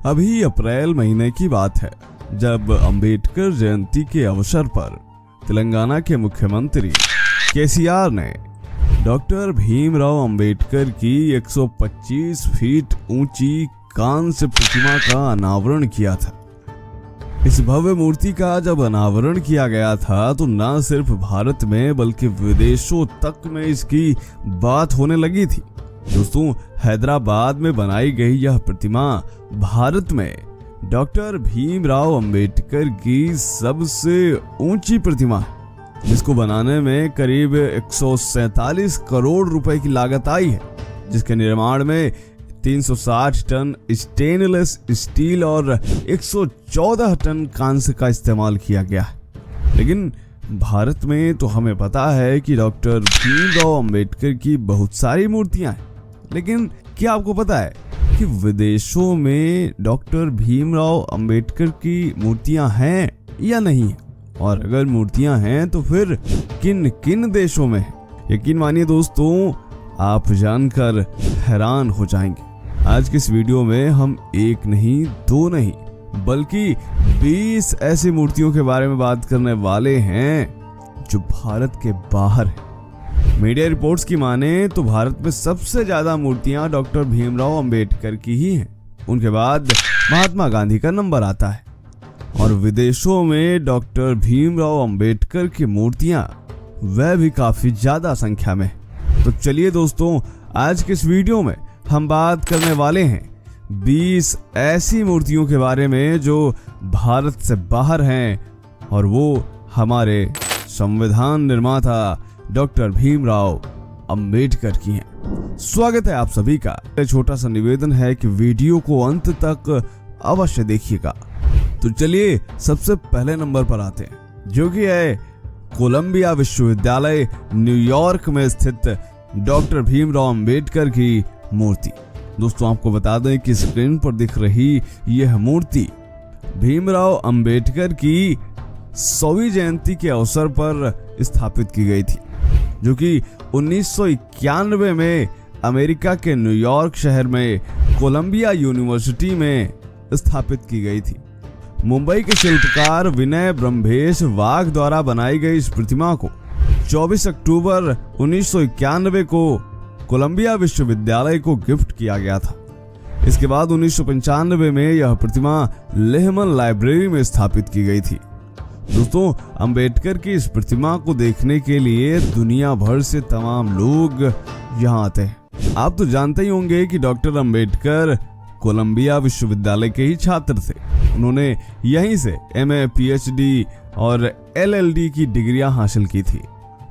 अभी अप्रैल महीने की बात है जब अंबेडकर जयंती के अवसर पर तेलंगाना के मुख्यमंत्री केसीआर ने डॉक्टर भीमराव अंबेडकर की 125 फीट ऊंची कांस्य प्रतिमा का अनावरण किया था। इस भव्य मूर्ति का जब अनावरण किया गया था तो न सिर्फ भारत में बल्कि विदेशों तक में इसकी बात होने लगी थी। दोस्तों, हैदराबाद में बनाई गई यह प्रतिमा भारत में डॉक्टर भीमराव अंबेडकर की सबसे ऊंची प्रतिमा है, जिसको बनाने में करीब 147 करोड़ रुपए की लागत आई है, जिसके निर्माण में 360 टन स्टेनलेस स्टील और 114 टन कांस्य का इस्तेमाल किया गया है। लेकिन भारत में तो हमें पता है कि डॉक्टर भीमराव अंबेडकर की बहुत सारी मूर्तियां हैं, लेकिन क्या आपको पता है कि विदेशों में डॉक्टर भीमराव अंबेडकर की मूर्तियां हैं या नहीं है? और अगर मूर्तियां हैं तो फिर किन किन देशों में है? यकीन मानिए दोस्तों, आप जानकर हैरान हो जाएंगे। आज के इस वीडियो में हम एक नहीं, दो नहीं, बल्कि 20 ऐसी मूर्तियों के बारे में बात करने वाले हैं जो भारत के बाहर है। मीडिया रिपोर्ट्स की माने तो भारत में सबसे ज्यादा मूर्तियां डॉक्टर भीमराव अंबेडकर की ही हैं। उनके बाद महात्मा गांधी का नंबर आता है और विदेशों में डॉक्टर भीमराव अंबेडकर की मूर्तियां वह भी काफी ज्यादा संख्या में। तो चलिए दोस्तों, आज के इस वीडियो में हम बात करने वाले हैं 20 ऐसी मूर्तियों के बारे में जो भारत से बाहर हैं और वो हमारे संविधान निर्माता डॉक्टर भीमराव अंबेडकर की हैं। स्वागत है आप सभी का। छोटा सा निवेदन है कि वीडियो को अंत तक अवश्य देखिएगा। तो चलिए सबसे पहले नंबर पर आते हैं, जो कि है कोलंबिया विश्वविद्यालय न्यूयॉर्क में स्थित डॉक्टर भीमराव अंबेडकर की मूर्ति। दोस्तों, आपको बता दें कि स्क्रीन पर दिख रही यह मूर्ति भीमराव अंबेडकर की 100वीं जयंती के अवसर पर स्थापित की गई थी, जो कि 1991 में अमेरिका के न्यूयॉर्क शहर में कोलंबिया यूनिवर्सिटी में स्थापित की गई थी। मुंबई के शिल्पकार विनय ब्रह्मेश वाघ द्वारा बनाई गई इस प्रतिमा को 24 अक्टूबर 1991 को कोलंबिया विश्वविद्यालय को गिफ्ट किया गया था। इसके बाद 1995 में यह प्रतिमा लेहमन लाइब्रेरी में स्थापित की गई थी। दोस्तों, अंबेडकर की इस प्रतिमा को देखने के लिए दुनिया भर से तमाम लोग यहाँ आते हैं। आप तो जानते ही होंगे कि डॉक्टर अंबेडकर कोलंबिया विश्वविद्यालय के ही छात्र थे। उन्होंने यहीं से MA, PhD और LLD की डिग्रियां हासिल की थी।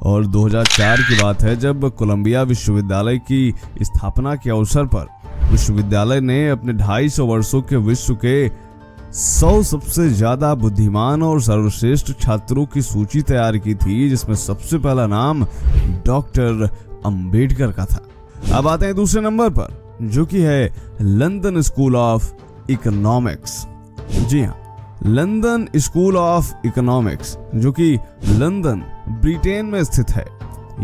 और 2004 की बात है जब कोलंबिया विश्वविद्यालय की स्थापना के अवसर पर विश्वविद्यालय ने अपने 250 वर्षों के विश्व के 100 सबसे ज्यादा बुद्धिमान और सर्वश्रेष्ठ छात्रों की सूची तैयार की थी, जिसमें सबसे पहला नाम डॉक्टर अंबेडकर का था। अब आते हैं दूसरे नंबर पर, जो कि है लंदन स्कूल ऑफ इकोनॉमिक्स। जी हाँ, लंदन स्कूल ऑफ इकोनॉमिक्स, जो कि लंदन ब्रिटेन में स्थित है।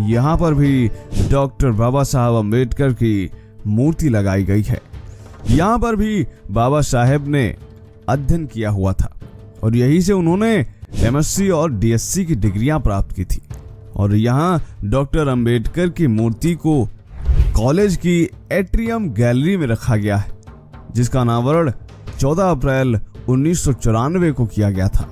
यहाँ पर भी डॉक्टर बाबा साहब अंबेडकर की मूर्ति लगाई गई है। यहाँ पर भी बाबा साहेब ने अध्ययन किया हुआ था और यहीं से उन्होंने MSc और DSc की डिग्रियां प्राप्त की थी। और यहाँ डॉक्टर अंबेडकर की मूर्ति को कॉलेज की एट्रियम गैलरी में रखा गया है, जिसका अनावरण 14 अप्रैल 1994 को किया गया था।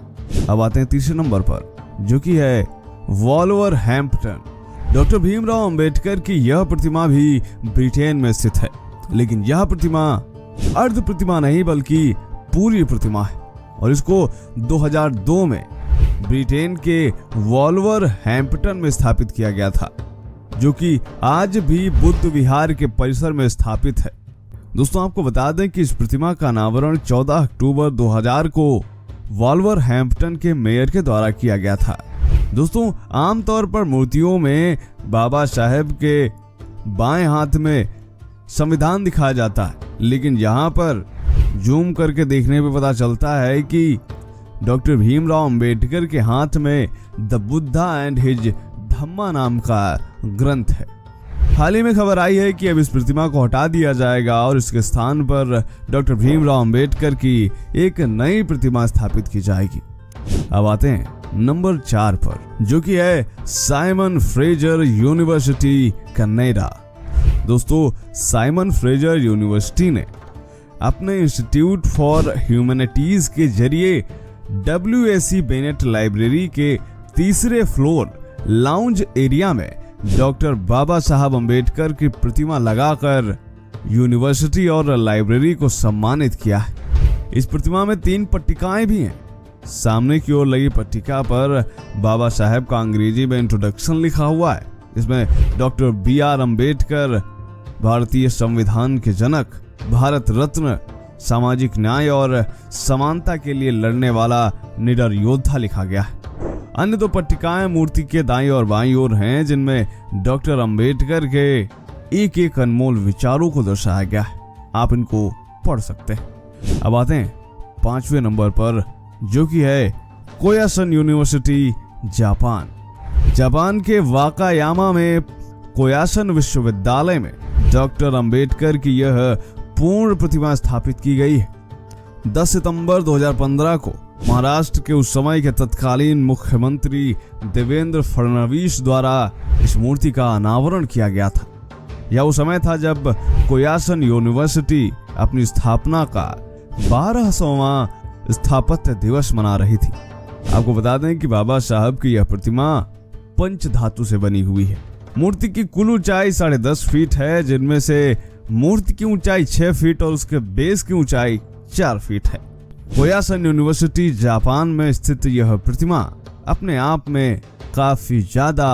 अब आते हैं तीसरे नंबर पर, जो कि है वॉल्वरहैम्पटन। डॉक्टर भीमराव अंबेडकर की यह प्रतिमा भी ब्रिटेन में स्थित है, लेकिन यह प्रतिमा अर्ध प्रतिमा नहीं बल्कि पूरी प्रतिमा है और इसको 2002 में ब्रिटेन के वॉल्वरहैम्पटन में स्थापित किया गया था, जो कि आज भी बुद्ध विहार के परिसर में स्थापित है। दोस्तों, आपको बता दें कि इस प्रतिमा का अनावरण 14 अक्टूबर 2000 को वॉल्वरहैम्पटन के मेयर के द्वारा किया गया था। दोस्तों, आमतौर पर मूर्तियों में बाबा साहेब के बाएं हाथ में संविधान दिखाया जाता है, लेकिन यहाँ पर जूम करके देखने पे पता चलता है कि डॉक्टर भीमराव अंबेडकर के हाथ में द बुद्धा एंड हिज धम्मा नाम का ग्रंथ है। हाल ही में खबर आई है कि अब इस प्रतिमा को हटा दिया जाएगा और इसके स्थान पर डॉक्टर भीमराव अंबेडकर की एक नई प्रतिमा स्थापित की जाएगी। अब आते हैं नंबर 4 पर, जो कि है साइमन फ्रेजर यूनिवर्सिटी कनाडा। दोस्तों, साइमन फ्रेजर यूनिवर्सिटी ने अपने इंस्टीट्यूट फॉर ह्यूमैनिटीज के जरिए WAC बेनेट लाइब्रेरी के तीसरे फ्लोर लाउंज एरिया में डॉक्टर बाबा साहब अंबेडकर की प्रतिमा लगाकर यूनिवर्सिटी और लाइब्रेरी को सम्मानित किया है। इस प्रतिमा में 3 पट्टिकाएं भी हैं। सामने की ओर लगी पट्टिका पर बाबा साहब का अंग्रेजी में इंट्रोडक्शन लिखा हुआ है। इसमें डॉक्टर BR अंबेडकर, भारतीय संविधान के जनक, भारत रत्न, सामाजिक न्याय और समानता के लिए लड़ने वाला निडर योद्धा लिखा गया है। अन्य 2 पट्टिकाएं मूर्ति के दाईं और बाईं ओर हैं, जिनमें डॉक्टर अंबेडकर के एक अनमोल विचारों को दर्शाया गया है। आप इनको पढ़ सकते हैं। अब आते हैं 5वें नंबर पर, जो कि है कोयासन यूनिवर्सिटी जापान। जापान के वाकायामा में कोयासन विश्वविद्यालय में डॉक्टर अंबेडकर की यह पूर्ण प्रतिमा स्थापित की गई है। 10 सितंबर 2015 को महाराष्ट्र के उस समय के तत्कालीन मुख्यमंत्री देवेंद्र फडणवीस द्वारा इस मूर्ति का अनावरण किया गया था। यह वो समय था जब कोयासन यूनिवर्सिटी अपनी स्थापना का 12वां स्थापत्य दिवस मना रही थी। आपको बता दें कि बाबा साहब की यह प्रतिमा पंच धातु से बनी हुई है। मूर्ति की कुल ऊंचाई 10.5 फीट है, जिनमें से मूर्ति की ऊंचाई 6 फीट और उसके बेस की ऊंचाई 4 फीट है। कोयासन यूनिवर्सिटी जापान में स्थित यह प्रतिमा अपने आप में काफी ज्यादा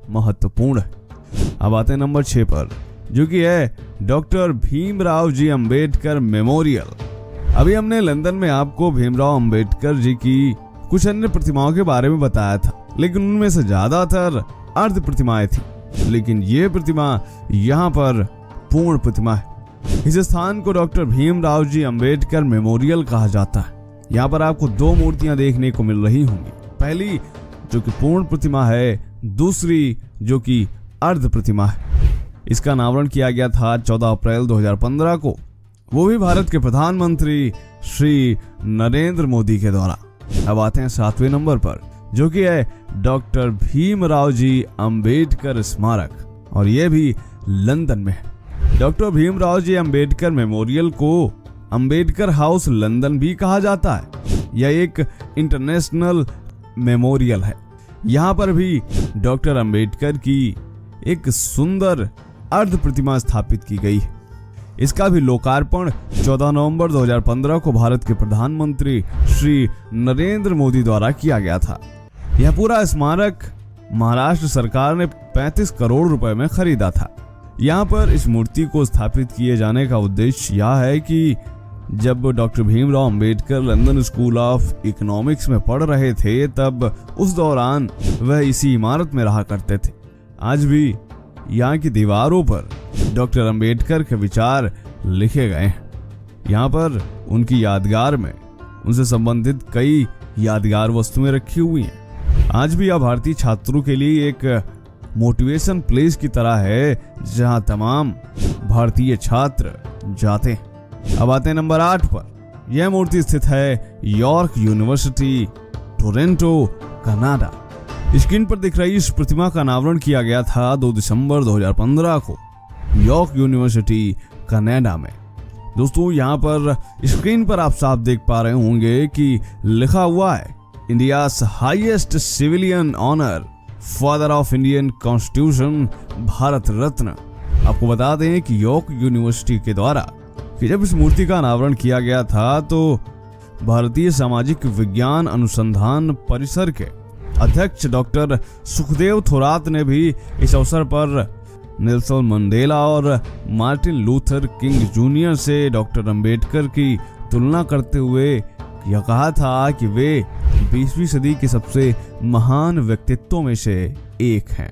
महत्वपूर्ण है। अब आते हैं नंबर 6 पर, जो कि है डॉक्टर भीमराव जी अंबेडकर मेमोरियल। अभी हमने लंदन में आपको भीमराव अंबेडकर जी की कुछ अन्य प्रतिमाओं के बारे में बताया था, लेकिन उनमें से ज्यादातर अर्ध प्रतिमाएं थी, लेकिन ये प्रतिमा यहाँ पर पूर्ण प्रतिमा है। इस स्थान को डॉक्टर भीमराव जी अंबेडकर मेमोरियल कहा जाता है। यहाँ पर आपको 2 मूर्तियां देखने को मिल रही होंगी। पहली जो कि पूर्ण प्रतिमा है, दूसरी जो कि अर्ध प्रतिमा है। इसका अनावरण किया गया था 14 अप्रैल 2015 को, वो भी भारत के प्रधानमंत्री श्री नरेंद्र मोदी के द्वारा। अब आते हैं 7वें नंबर पर, जो कि है डॉक्टर भीमराव जी अंबेडकर स्मारक, और यह भी लंदन में है। डॉक्टर भीमराव जी अंबेडकर मेमोरियल को अंबेडकर हाउस लंदन भी कहा जाता है। यह एक इंटरनेशनल मेमोरियल है। यहाँ पर भी डॉक्टर अंबेडकर की एक सुंदर अर्ध प्रतिमा स्थापित की गई है। इसका भी लोकार्पण 14 नवंबर 2015 को भारत के प्रधानमंत्री श्री नरेंद्र मोदी द्वारा किया गया था। यह पूरा स्मारक महाराष्ट्र सरकार ने 35 करोड़ रुपए में खरीदा था। यहाँ पर इस मूर्ति को स्थापित किए जाने का उद्देश्य यह है कि जब doctor Bhimrao Ambedkar London school of economics में पढ़ रहे थे, तब उस दौरान वह इसी इमारत में रहा करते थे। आज भी यहाँ की दीवारों पर डॉक्टर अंबेडकर के विचार लिखे गए हैं। यहाँ पर उनकी यादगार में उनसे संबंधित कई यादगार वस्तुएं रखी हुई हैं। आज भी यह भारतीय छात्रों के लिए एक मोटिवेशन प्लेस की तरह है, जहां तमाम भारतीय छात्र जाते हैं। अब आते हैं नंबर 8 पर। यह मूर्ति स्थित है York university, Toronto, Canada. Screen पर दिख रही इस प्रतिमा का अनावरण किया गया था 2 दिसंबर 2015 को यॉर्क यूनिवर्सिटी, कनाडा में। दोस्तों, यहाँ पर स्क्रीन पर आप साफ देख पा रहे होंगे कि लिखा हुआ है India's highest civilian honour, father of Indian constitution, Bharat Ratna. आपको बता दें कि यॉर्क यूनिवर्सिटी के द्वारा कि जब इस मूर्ति का अनावरण किया गया था, तो भारतीय सामाजिक विज्ञान अनुसंधान परिसर के अध्यक्ष डॉक्टर सुखदेव थोरात ने भी इस अवसर पर नेल्सन मंडेला और मार्टिन लूथर किंग जूनियर से डॉक्टर अंबेडकर की तुलना करते हुए यह कहा था कि वे 20वीं सदी के सबसे महान व्यक्तित्वों में से एक हैं।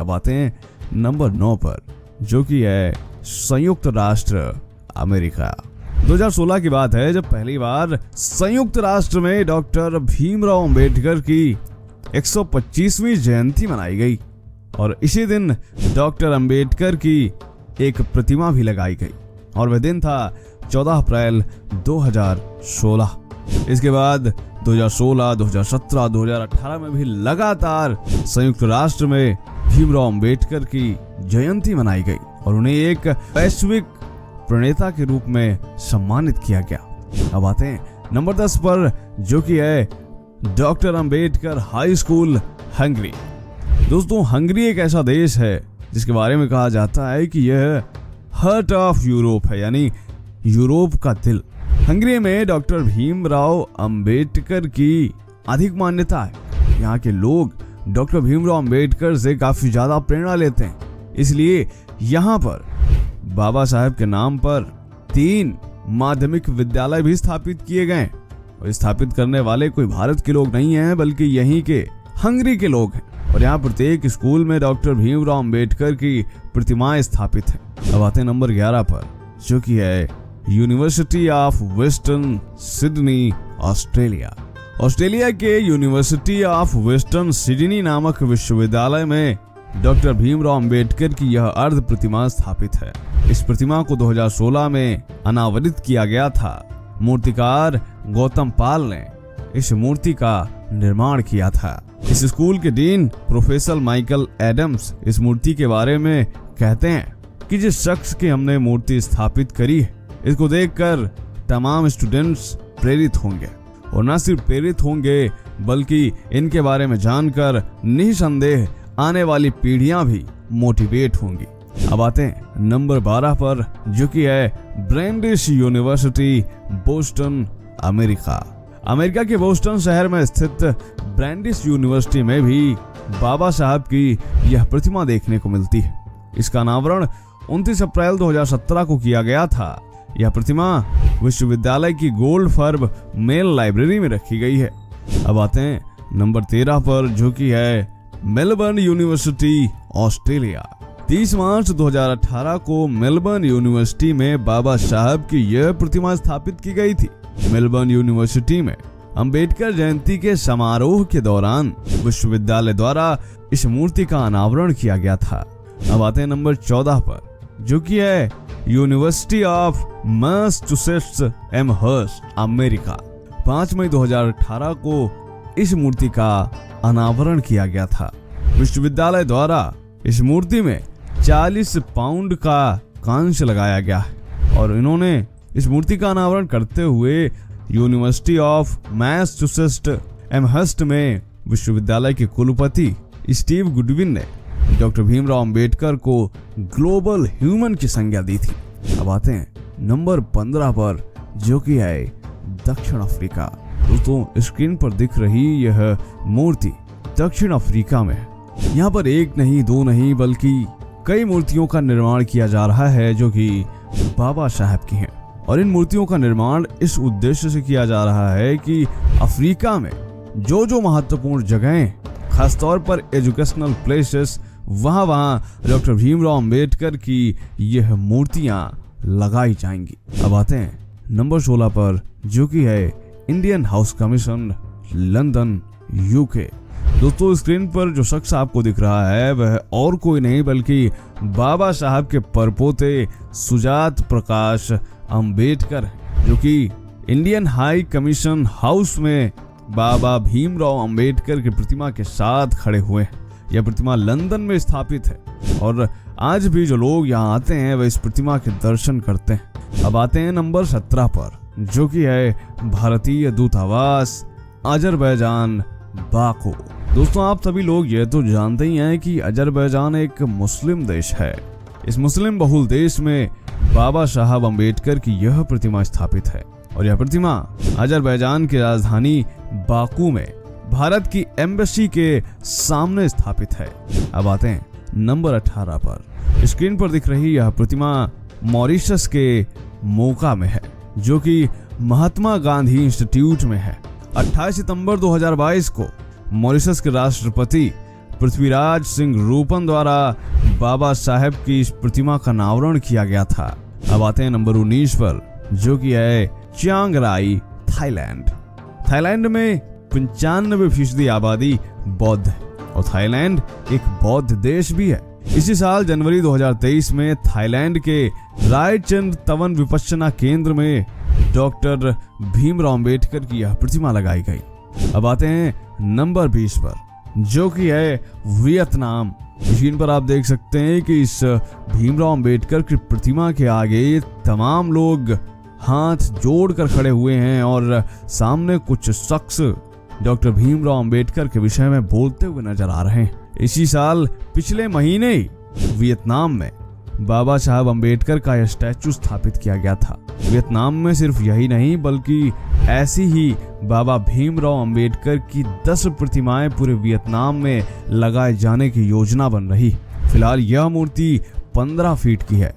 अब आते हैं नंबर 9 पर, जो कि है संयुक्त राष्ट्र अमेरिका। 2016 की बात है जब पहली बार संयुक्त राष्ट्र में डॉक्टर भीमराव अंबेडकर की 125वीं जयंती मनाई गई। और इसी दिन डॉक्टर अंबेडकर की एक प्रतिमा भी लगाई गई और वह दिन था 14 अप्रैल 2016। इसके बाद 2016, 2017, 2018 में भी लगातार संयुक्त राष्ट्र में भीमराव अंबेडकर की जयंती मनाई गई और उन्हें एक वैश्विक प्रणेता के रूप में सम्मानित किया गया। अब आते हैं नंबर 10 पर, जो कि है doctor Ambedkar high school, Hungary. दोस्तों, हंगरी एक ऐसा देश है जिसके बारे में कहा जाता है कि यह हार्ट ऑफ यूरोप है, यानी यूरोप का दिल। हंगरी में डॉक्टर भीमराव अंबेडकर की अधिक मान्यता है। यहाँ के लोग डॉक्टर भीमराव अंबेडकर से काफी ज्यादा प्रेरणा लेते हैं, इसलिए यहाँ पर बाबा साहेब के नाम पर 3 माध्यमिक विद्यालय भी स्थापित किए गए और स्थापित करने वाले कोई भारत के लोग नहीं हैं, बल्कि यहीं के हंगरी के लोग हैं। और यहाँ प्रत्येक स्कूल में डॉक्टर भीमराव अंबेडकर की प्रतिमाएं स्थापित हैं। अब आते हैं नंबर 11 पर, जो कि है university of western Sydney, Australia. Australia के यूनिवर्सिटी ऑफ वेस्टर्न सिडनी नामक विश्वविद्यालय में डॉक्टर भीमराव अंबेडकर की यह अर्ध प्रतिमा स्थापित है। इस प्रतिमा को 2016 में अनावरित किया गया था। मूर्तिकार गौतम पाल ने इस मूर्ति का निर्माण किया था। इस स्कूल के डीन प्रोफेसर माइकल एडम्स इस मूर्ति के बारे में कहते हैं कि जिस शख्स की हमने मूर्ति स्थापित करी है, इसको देखकर तमाम स्टूडेंट्स प्रेरित होंगे और न सिर्फ प्रेरित होंगे बल्कि इनके बारे में जानकर निसंदेह आने वाली पीढ़ियां भी मोटिवेट होंगी। अब आते हैं नंबर 12 पर, जो कि है ब्रैंडिश यूनिवर्सिटी, बोस्टन, अमेरिका। अमेरिका के बोस्टन शहर में स्थित ब्रैंडिश यूनिवर्सिटी में भी बाबा साहब की यह प्रतिमा देखने को मिलती है। इसका अनावरण 29 अप्रैल 2017 को किया गया था। यह प्रतिमा विश्वविद्यालय की गोल्ड फर्ब मेल लाइब्रेरी में रखी गई है। अब आते हैं नंबर 13 पर, जो कि है मेलबर्न यूनिवर्सिटी, ऑस्ट्रेलिया। 30 मार्च 2018 को मेलबर्न यूनिवर्सिटी में बाबा साहब की यह प्रतिमा स्थापित की गई थी। मेलबर्न यूनिवर्सिटी में अंबेडकर जयंती के समारोह के दौरान विश्वविद्यालय द्वारा इस मूर्ति का अनावरण किया गया था। अब आते हैं नंबर 14 पर, जो कि है university of Massachusetts Amherst, America. 5 मई 2018 को इस मूर्ति का अनावरण किया गया था। विश्वविद्यालय द्वारा इस मूर्ति में 40 पाउंड का कांच लगाया गया है और इन्होंने इस मूर्ति का अनावरण करते हुए यूनिवर्सिटी ऑफ मैसाचुसेट्स एमहर्स्ट में विश्वविद्यालय के कुलपति स्टीव गुडविन ने डॉक्टर भीमराव अंबेडकर को ग्लोबल ह्यूमन की संज्ञा दी थी। अब आते हैं नंबर 15 पर, जो कि है दक्षिण अफ्रीका। दोस्तों, स्क्रीन पर दिख रही यह मूर्ति दक्षिण अफ्रीका में है। यहाँ पर एक नहीं, दो नहीं, बल्कि कई मूर्तियों का निर्माण किया जा रहा है जो कि बाबा साहब की हैं। और इन मूर्तियों का निर्माण इस उद्देश्य से किया जा रहा है कि अफ्रीका में जो महत्वपूर्ण जगहें, खासतौर पर एजुकेशनल प्लेसेस, वहाँ डॉक्टर भीमराव अंबेडकर की यह मूर्तियां लगाई जाएंगी। अब आते हैं नंबर 16 पर, जो कि है Indian house commission, London, UK. दोस्तों, स्क्रीन पर जो शख्स आपको दिख रहा है वह और कोई नहीं बल्कि बाबा साहब के परपोते सुजात प्रकाश अंबेडकर, जो कि इंडियन हाई कमीशन हाउस में बाबा भीमराव अंबेडकर की प्रतिमा के साथ खड़े हुए हैं। यह प्रतिमा लंदन में स्थापित है और आज भी जो लोग यहाँ आते हैं वह इस प्रतिमा के दर्शन करते हैं। अब आते हैं नंबर 17 पर, जो कि है भारतीय दूतावास, अजरबैजान, बाकू। दोस्तों, आप सभी लोग ये तो जानते ही हैं कि अजरबैजान एक मुस्लिम देश है। इस मुस्लिम बहुल देश में बाबा साहब अंबेडकर की यह प्रतिमा स्थापित है और यह प्रतिमा अजरबैजान की राजधानी बाकू में भारत की एम्बेसी के सामने स्थापित है। अब आते हैं नंबर 18 पर। स्क्रीन पर दिख रही यह प्रतिमा मॉरिशस के मोका में है, जो कि महात्मा गांधी इंस्टीट्यूट में है। 28 सितंबर 2022 को मॉरिशस के राष्ट्रपति पृथ्वीराज सिंह रूपन द्वारा बाबा साहेब की इस प्रतिमा का अनावरण किया गया था। अब आते हैं नंबर 19 पर, जो कि है चियांग राई, थाईलैंड। थाईलैंड में 95% आबादी बौद्ध है और थाईलैंड एक बौद्ध देश भी है। इसी साल जनवरी 2023 में थाईलैंड के रायचंद तवन विपश्यना केंद्र में डॉक्टर भीमराव अंबेडकर की यह प्रतिमा लगाई गई। अब आते हैं नंबर 20 पर, जो कि है वियतनाम। स्क्रीन पर आप देख सकते हैं कि इस भीमराव अंबेडकर की प्रतिमा के आगे तमाम लोग हाथ जोड़कर खड़े हुए हैं और सामने कुछ शख्स डॉक्टर भीमराव अंबेडकर के विषय में बोलते हुए नजर आ रहे हैं। इसी साल पिछले महीने ही वियतनाम में बाबा साहब अंबेडकर का यह स्टैचू स्थापित किया गया था। वियतनाम में सिर्फ यही नहीं बल्कि ऐसी ही बाबा भीमराव अंबेडकर की 10 प्रतिमाएं पूरे वियतनाम में लगाए जाने की योजना बन रही। फिलहाल यह मूर्ति 15 फीट की है।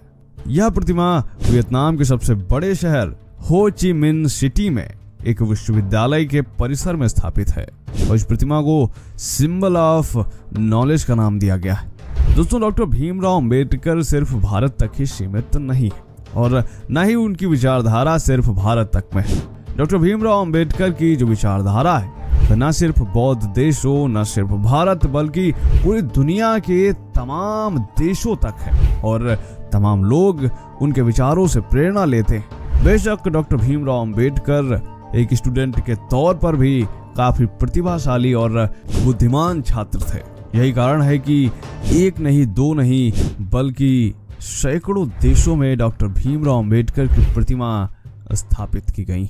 यह प्रतिमा वियतनाम के सबसे बड़े शहर हो ची मिन्ह सिटी में एक विश्वविद्यालय के परिसर में स्थापित है और इस प्रतिमा को सिंबल ऑफ नॉलेज का नाम दिया गया है। दोस्तों, डॉक्टर भीमराव अंबेडकर सिर्फ भारत तक ही सीमित नहीं है और न ही उनकी विचारधारा सिर्फ भारत तक में है। डॉक्टर भीमराव अंबेडकर की जो विचारधारा है वह न सिर्फ बौद्ध देशों, न सिर्फ भारत बल्कि पूरी दुनिया के तमाम देशों तक है और तमाम लोग उनके विचारों से प्रेरणा लेते हैं। बेशक डॉक्टर भीमराव अंबेडकर एक स्टूडेंट के तौर पर भी काफी प्रतिभाशाली और बुद्धिमान छात्र थे। यही कारण है कि एक नहीं, दो नहीं बल्कि सैकड़ों देशों में डॉक्टर भीमराव अंबेडकर की प्रतिमा स्थापित की गई।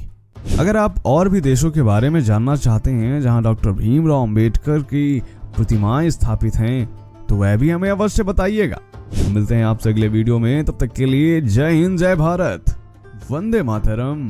अगर आप और भी देशों के बारे में जानना चाहते हैं जहां डॉक्टर भीमराव अंबेडकर की प्रतिमाएं स्थापित हैं तो वह भी हमें अवश्य बताइएगा। मिलते हैं आपसे अगले वीडियो में, तब तक के लिए जय हिंद, जय भारत, वंदे मातरम।